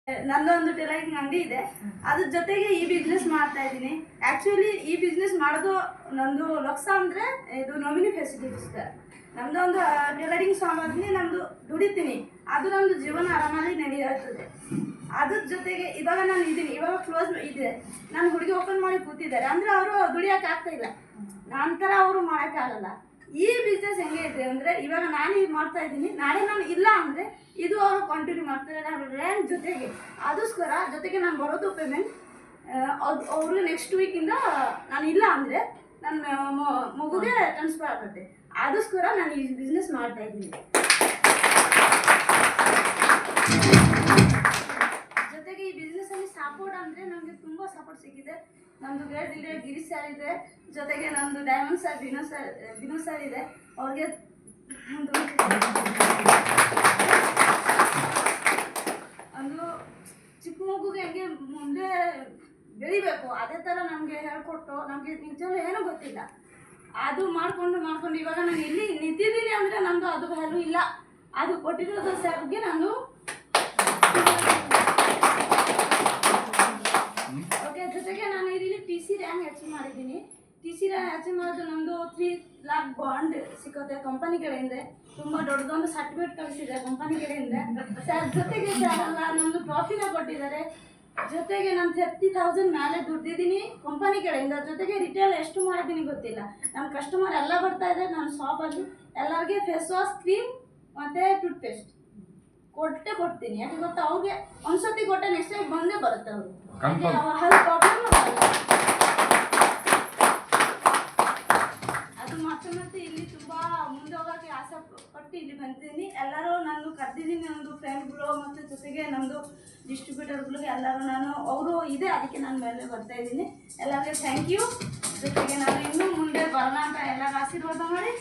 ನಂದೊಂದು ಟೈಲರಿಂಗ್ ಅಂಗಡಿ ಇದೆ. ಅದ್ರ ಜೊತೆಗೆ ಈ ಬಿಸ್ನೆಸ್ ಮಾಡ್ತಾ ಇದ್ದೀನಿ. ಆ್ಯಕ್ಚುಲಿ ಈ ಬಿಸ್ನೆಸ್ ಮಾಡೋದು ನಂದು ಲಕ್ಷ್ಯ ಅಂದರೆ ಇದು ನಾಮಿನಿ ಫೆಸಿಲಿಟೀಸ್. ನಮ್ಮದೊಂದು ಟೈಲರಿಂಗ್ ಸಾಮಾಗ್ರಿ ನಮ್ಮದು ದುಡಿತೀನಿ, ಅದು ನಮ್ಮದು ಜೀವನ ಆರಾಮಾಗಿ ನಡೆಯುತ್ತದೆ. ಅದ್ರ ಜೊತೆಗೆ ಇವಾಗ ನಾನು ಇದ್ದೀನಿ, ಇವಾಗ ಕ್ಲೋಸ್ ಇದೆ, ನನ್ನ ಹುಡುಗಿ ಓಪನ್ ಮಾಡಿ ಕೂತಿದ್ದಾರೆ ಅಂದರೆ ಅವರು ದುಡಿಯೋಕೆ ಆಗ್ತಾಯಿಲ್ಲ, ನಂತರ ಅವರು ಮಾಡೋಕ್ಕಾಗಲ್ಲ. ಈ ಬಿಸ್ನೆಸ್ ಹೆಂಗೆ ಇದೆ ಅಂದರೆ ಇವಾಗ ನಾನು ಇದು ಮಾಡ್ತಾ ಇದ್ದೀನಿ, ನಾಳೆ ನಾನು ಇಲ್ಲ ಅಂದರೆ ಇದು ಅವರು ಕಂಟಿನ್ಯೂ ಮಾಡ್ತಾರೆ. ನಾನು ರ್ಯಾಂಕ್ ಜೊತೆಗೆ ಅದಕ್ಕೋಸ್ಕರ ಜೊತೆಗೆ ನಾನು ಬರೋದು ಪೇಮೆಂಟ್ ಅವರು ನೆಕ್ಸ್ಟ್ ವೀಕಿಂದ ನಾನು ಇಲ್ಲ ಅಂದರೆ ನನ್ನ ಮಗುಗೆ ಟ್ರಾನ್ಸ್ಫರ್ ಆಗುತ್ತೆ. ಅದಕ್ಕೋಸ್ಕರ ನಾನು ಈ ಬಿಸ್ನೆಸ್ ಮಾಡ್ತಾ ಇದ್ದೀನಿ. ಜೊತೆಗೆ ಈ ಬಿಸ್ನೆಸ್ಸಲ್ಲಿ ಸಪೋರ್ಟ್ ಅಂದರೆ ನಮಗೆ ತುಂಬ ಸಪೋರ್ಟ್ ಸಿಕ್ಕಿದೆ. ನಮ್ಮದು ಗೈಡ್ ಇದೆ, ಗಿರಿ ಸರ್ ಇದೆ, ಜೊತೆಗೆ ನಮ್ಮದು ಡೈಮಂಡ್ ಸರ್, ವಿನೋದ್ ಸರ್ ಇದೆ. ಅವ್ರಿಗೆ ಒಂದು ಚಿಕ್ಕ ಮಗುಗೆ ಹೆಂಗೆ ಮುಂದೆ ಬೆಳಿಬೇಕು ಅದೇ ಥರ ನಮಗೆ ಹೇಳ್ಕೊಟ್ಟು, ನಮಗೆ ನಿಜವೂ ಏನೂ ಗೊತ್ತಿಲ್ಲ, ಅದು ಮಾಡಿಕೊಂಡು ಇವಾಗ ನಾನು ಇಲ್ಲಿ ನಿಂತಿದ್ದೀನಿ ಅಂದರೆ ನಮ್ಮದು ಅದು ವ್ಯಾಲ್ಯೂ ಇಲ್ಲ. ಅದು ಕೊಟ್ಟಿರೋದು ಸರ್ಗೆ ನಾನು ಓಕೆ. ಜೊತೆಗೆ ನಾನು ಇಲ್ಲಿ TC ರ್ಯಾಂಕ್ ಅಚೀವ್ ಮಾಡಿದ್ದೀನಿ. TC ರ್ಯಾಂಕ್ ಅಚೀವ್ ಮಾಡೋದು ನಮ್ಮದು 3 lakh ಬಾಂಡ್ ಸಿಗುತ್ತೆ ಕಂಪನಿ ಕಡೆಯಿಂದ. ತುಂಬ ದೊಡ್ಡದೊಂದು ಸರ್ಟಿಫಿಕೇಟ್ ಕಳಿಸಿದೆ ಕಂಪನಿ ಕಡೆಯಿಂದ. ಜೊತೆಗೆ ನಮ್ಮದು ಟ್ರಾಫಿನ ಕೊಟ್ಟಿದ್ದಾರೆ. ಜೊತೆಗೆ ನಾನು 30,000 ಮೇಲೆ ದುಡ್ಡಿದ್ದೀನಿ ಕಂಪನಿ ಕಡೆಯಿಂದ. ಜೊತೆಗೆ ರಿಟೇಲ್ ಎಷ್ಟು ಮಾಡಿದ್ದೀನಿ ಗೊತ್ತಿಲ್ಲ. ನನ್ನ ಕಸ್ಟಮರ್ ಎಲ್ಲ ಬರ್ತಾ ಇದೆ ನನ್ನ ಶಾಪಲ್ಲಿ. ಎಲ್ಲರಿಗೆ ಫೇಸ್ ವಾಶ್, ಕ್ರೀಮ್ ಮತ್ತು ಟೂತ್ಪೇಸ್ಟ್ ಕೊಡ್ತೀನಿ. ಯಾಕೆ ಗೊತ್ತಾ, ಅವ್ರಿಗೆ ಒಂದ್ಸತಿ ಕೊಟ್ಟೆ ನೆಕ್ಸ್ಟ್ ಟೈಮ್ ಬಂದೇ ಬರುತ್ತೆ. ಅವರು ಅವ್ರ ಹೆಲ್ತ್ ಪ್ರಾಬ್ಲಮ್ ಅದು ಮತ್ತೆ ಇಲ್ಲಿ ತುಂಬ ಮುಂದೆ ಹೋಗೋಕ್ಕೆ ಆಸೆ ಪಟ್ಟು ಇಲ್ಲಿ ಬಂದಿದ್ದೀನಿ. ಎಲ್ಲರೂ ನಾನು ಕರೆದಿದ್ದೀನಿ, ನಮ್ಮದು ಫ್ರೆಂಡ್ಗಳು ಮತ್ತು ಜೊತೆಗೆ ನಮ್ಮದು ಡಿಸ್ಟ್ರಿಬ್ಯೂಟರ್ಗಳಿಗೆ ಎಲ್ಲರೂ ನಾನು ಅವರು ಇದೆ, ಅದಕ್ಕೆ ನಾನು ಮೇಲೆ ಬರ್ತಾ ಇದ್ದೀನಿ. ಎಲ್ಲರಿಗೆ ಥ್ಯಾಂಕ್ ಯು. ಜೊತೆಗೆ ನಾನು ಇನ್ನೂ ಮುಂದೆ ಬರೋಣ ಅಂತ ಎಲ್ಲರೂ ಆಶೀರ್ವಾದ ಮಾಡಿ